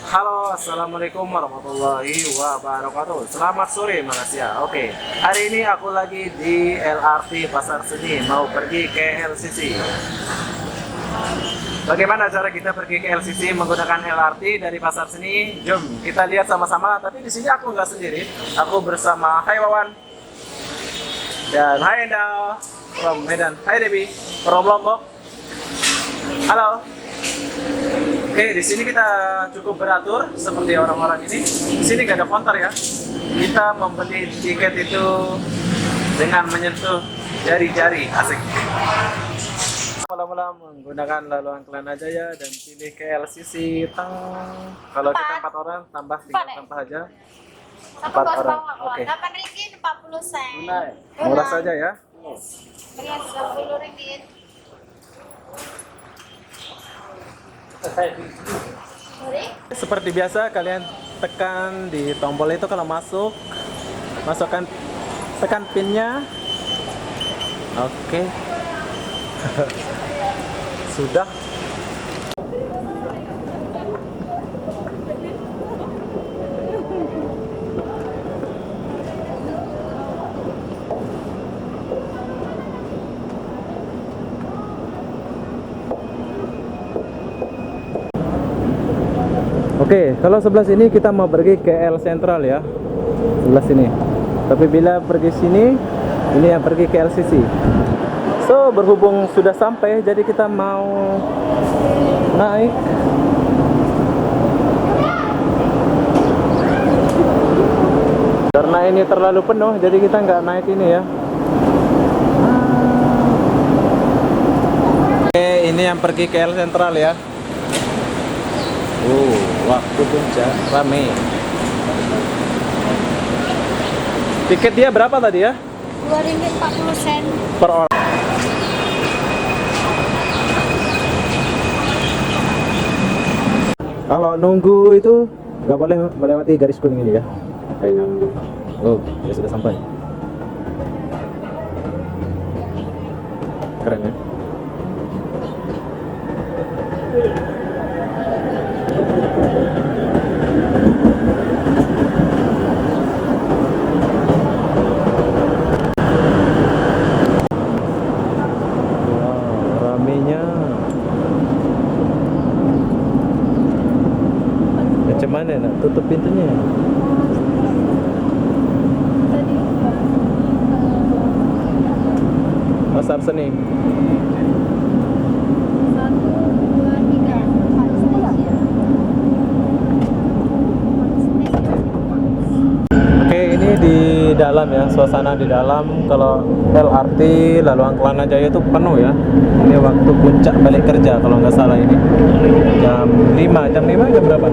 Halo, assalamualaikum warahmatullahi wabarakatuh. Selamat sore Malaysia. Oke, hari ini aku lagi di LRT Pasar Seni, mau pergi ke LCC. Bagaimana cara kita pergi ke LCC menggunakan LRT dari Pasar Seni? Jom kita lihat sama-sama. Tapi di sini aku nggak sendiri, aku bersama Hai Wawan dan Hai Endal from Medan. Hai Debbie from Lombok. Halo. Oke, di sini kita cukup beratur seperti orang-orang ini. Di sini nggak ada counter ya. Kita membeli tiket itu dengan menyentuh jari-jari, asik. Mula-mula menggunakan laluan Kelana Jaya dan pilih ke LCC. Tang. Kalau kita 4 orang, tinggal tambah aja. 4 orang. Oke. 8 ringgit 40 sen. Murah saja ya. Dengan 90 ringgit. Seperti biasa kalian tekan di tombol itu kalau masukkan tekan pinnya. Oke. Sudah. Oke, kalau sebelah sini kita mau pergi ke L Central ya, sebelah sini. Tapi bila pergi sini, ini yang pergi ke LCC. So, berhubung sudah sampai, jadi kita mau naik. Karena ini terlalu penuh, jadi kita nggak naik ini ya. Oke, ini yang pergi ke L Central ya. Waktu puncak rame. Tiket dia berapa tadi ya? 2 ringgit 40 sen. Per orang. Kalau nunggu itu nggak boleh melewati garis kuning ini ya. Oh, ya sudah sampai. Keren ya. Macam mana nak tutup pintunya? Pasar Seni. 1, 2, 3. Oke, ini di dalam ya, suasana di dalam. Kalau LRT Laluan Kelana Jaya itu penuh ya. Ini waktu puncak balik kerja kalau nggak salah ini. Jam 5 jam berapa?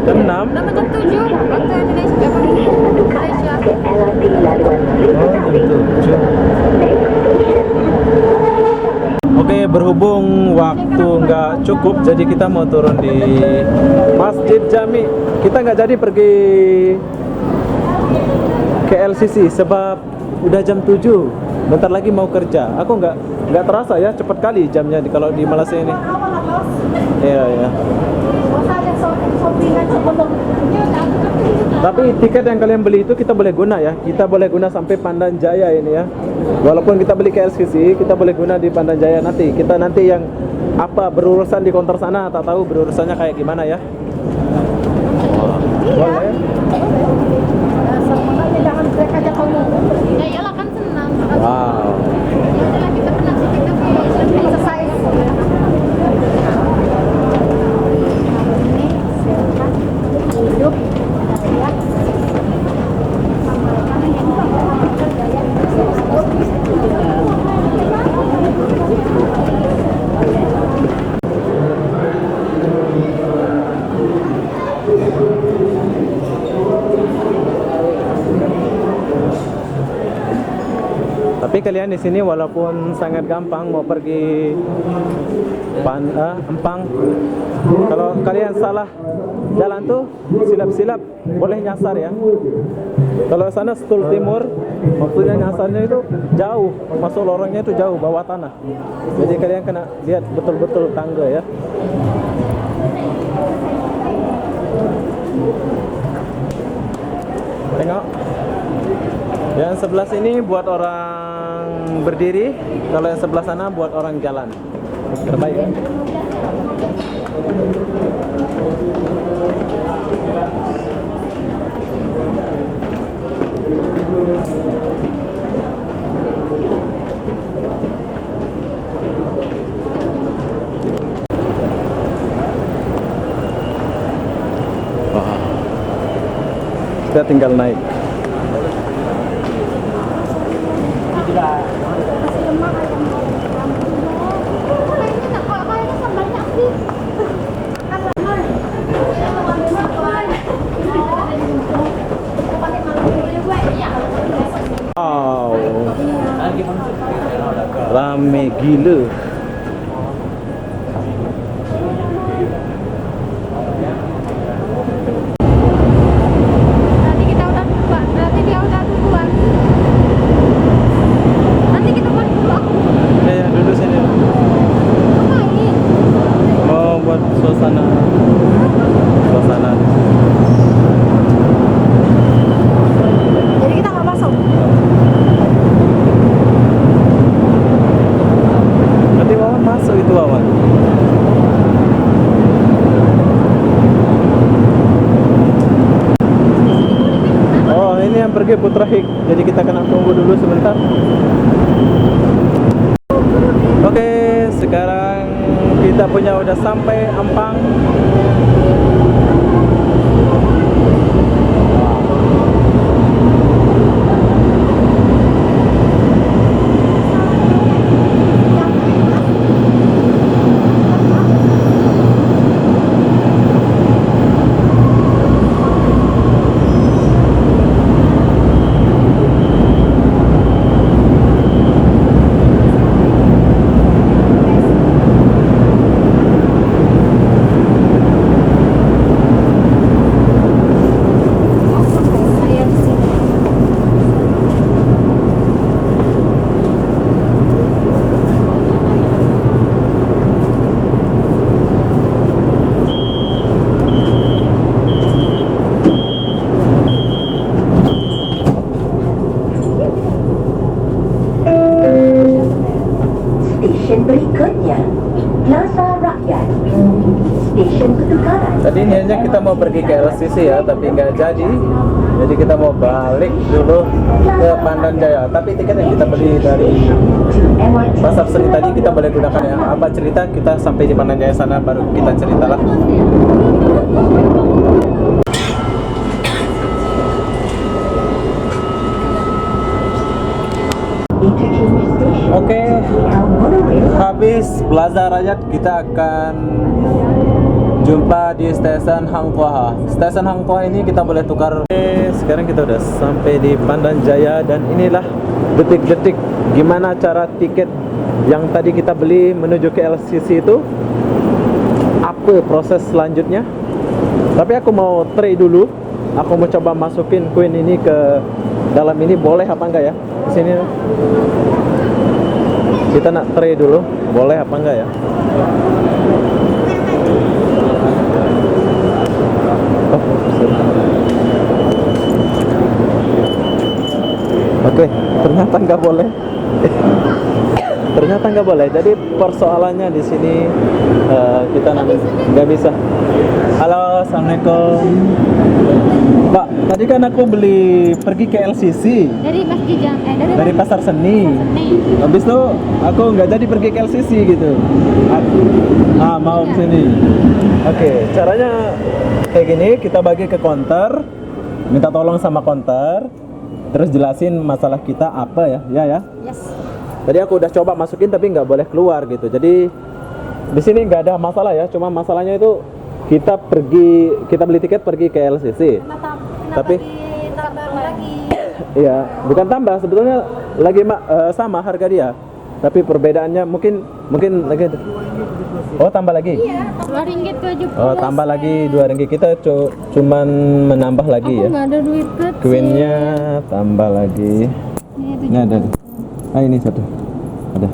Jam 6? Jam 7 waktu Indonesia. Oh, jam 7. Oke, berhubung waktu nggak cukup, jadi kita mau turun di Masjid Jami. Kita nggak jadi pergi ke LCC sebab udah jam 7. Bentar lagi mau kerja. Aku nggak terasa ya, cepet kali jamnya kalau di Malaysia ini. Iya ya. Tapi tiket yang kalian beli itu kita boleh guna ya. Kita boleh guna sampai Pandan Jaya ini ya. Walaupun kita beli ke LCC, kita boleh guna di Pandan Jaya nanti. Kita nanti yang berurusan di counter sana, tak tahu berurusannya kayak gimana ya. Boleh. Ya iyalah kan senang. Wow. Ya udahlah kita pernah kita exercise. Hidup. Tapi kalian di sini walaupun sangat gampang mau pergi Empang, kalau kalian salah jalan tuh silap-silap boleh nyasar ya. Kalau sana Stul Timur, maksudnya nyasarnya itu jauh, masuk lorongnya itu jauh bawah tanah. Jadi kalian kena lihat betul-betul tangga ya. sebelah sini buat orang berdiri, kalau yang sebelah sana buat orang jalan. Terbaik kan? Wah. Kita tinggal naik. Wow, rame gila. Nanti kita udah tua, nanti dia udah duluan. Nanti kita main dulu. Ya, duduk sini. Ngapain? Mau buat suasana. Jadi kita nggak masuk. Nanti Wawan masuk itu Wawan. Oh, ini yang pergi Putra Hik. Jadi kita kena tunggu dulu sebentar. Oke, sekarang kita punya udah sampai Ampang. Saya di sini. Stesen berikutnya, Plaza Rakyat. Stesen pertukaran. Tadi niatnya kita mau pergi ke LCC ya, tapi nggak jadi. Jadi kita mau balik dulu ke Pandan Jaya. Tapi tiket yang kita beli dari MRT. Pasar Seni tadi kita boleh gunakan ya. Apa cerita kita sampai di Pandan Jaya sana baru kita ceritalah. Interchange Station. Oke, Now monorail. habis Plaza Rakyat kita akan jumpa di stasiun Hang Tuah. Stasiun Hang Tuah ini kita boleh tukar. Oke, sekarang kita udah sampai di Pandan Jaya dan inilah detik-detik gimana cara tiket yang tadi kita beli menuju ke LCC itu. Apa proses selanjutnya? Tapi aku mau try dulu. Aku mau coba masukin koin ini ke dalam ini, boleh apa enggak ya? Di sini kita nak try dulu, boleh apa enggak ya? Oh, oke, ternyata nggak boleh. Ternyata nggak boleh. Jadi persoalannya di sini kita nggak bisa. Halo, assalamualaikum. Pak, tadi kan aku beli pergi ke LCC Dari Masjid dari Pasar Seni. Habis itu aku nggak jadi pergi ke LCC gitu. Mau ke sini. Oke, caranya kayak gini, kita bagi ke counter, minta tolong sama counter, terus jelasin masalah kita apa ya, ya. Yes. Tadi aku udah coba masukin tapi nggak boleh keluar gitu. Jadi di sini nggak ada masalah ya, cuma masalahnya itu kita beli tiket pergi ke LCC. Tapi ditambah lagi. iya, bukan tambah, sebetulnya lagi sama harga dia. Tapi perbedaannya mungkin lagi. Oh, tambah lagi. Iya, Rp2.70. Oh, tambah lagi Rp2. Kita cuman menambah lagi ya. Aku nggak ada duit ke Queennya tambah lagi. Ini ada. Ini satu. Ada.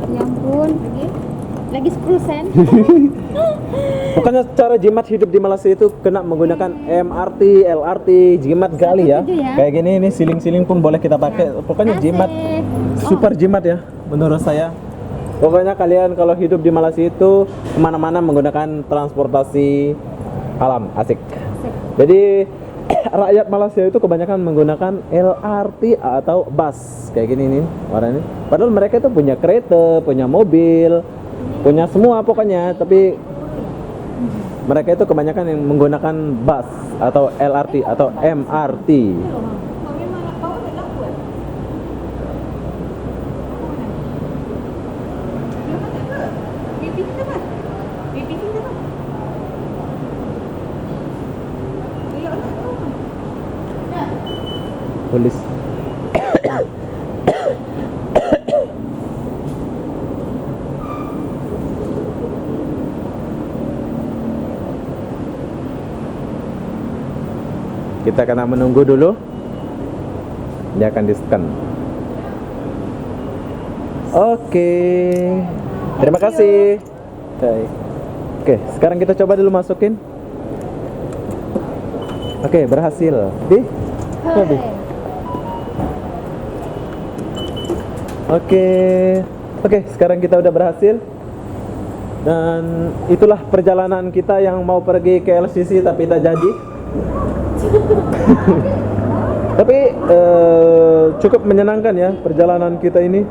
Ya ampun. Lagi 10 sen. Pokoknya cara jimat hidup di Malaysia itu kena menggunakan MRT, LRT, jimat gali ya. setuju ya. Kayak gini ini siling-siling pun boleh kita pakai. Pokoknya jimat super jimat ya menurut saya. Pokoknya kalian kalau hidup di Malaysia itu kemana-mana menggunakan transportasi alam, asik. Jadi rakyat Malaysia itu kebanyakan menggunakan LRT atau bus kayak gini nih warna ini. Padahal mereka itu punya kereta, punya mobil, punya semua pokoknya. Tapi mereka itu kebanyakan yang menggunakan bus atau LRT atau MRT. Tulis. Kita kena menunggu dulu. Dia akan di-scan. Oke. Terima kasih. Oke, sekarang kita coba dulu masukin. Oke, berhasil. Oke. Oke, sekarang kita udah berhasil. Dan itulah perjalanan kita yang mau pergi ke LCC tapi tak jadi. Tapi cukup menyenangkan ya perjalanan kita ini.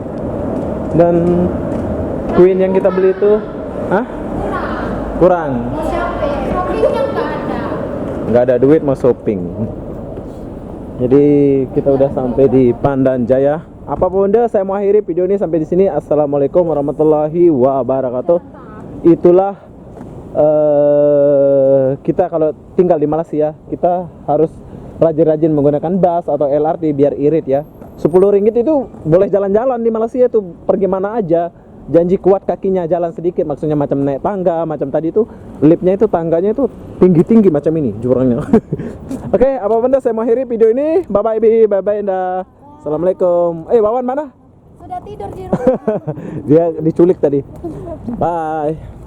Dan Queen yang kita beli itu kurang. Nggak ada duit mau shopping. Jadi kita udah sampai di Pandan Jaya. Apapun deh, saya mau akhiri video ini sampai di sini. Assalamualaikum warahmatullahi wabarakatuh. Itulah kita kalau tinggal di Malaysia, kita harus rajin-rajin menggunakan bus atau LRT biar irit ya. 10 ringgit itu boleh jalan-jalan di Malaysia tuh, pergi mana aja. Janji kuat kakinya jalan sedikit, maksudnya macam naik tangga, macam tadi tuh liftnya itu tangganya itu tinggi-tinggi macam ini jurangnya. Oke, apa benda saya mau akhiri video ini. Bye bye Bi, bye bye Indah. Assalamualaikum. Wawan mana? Sudah tidur di rumah. Dia diculik tadi. Bye.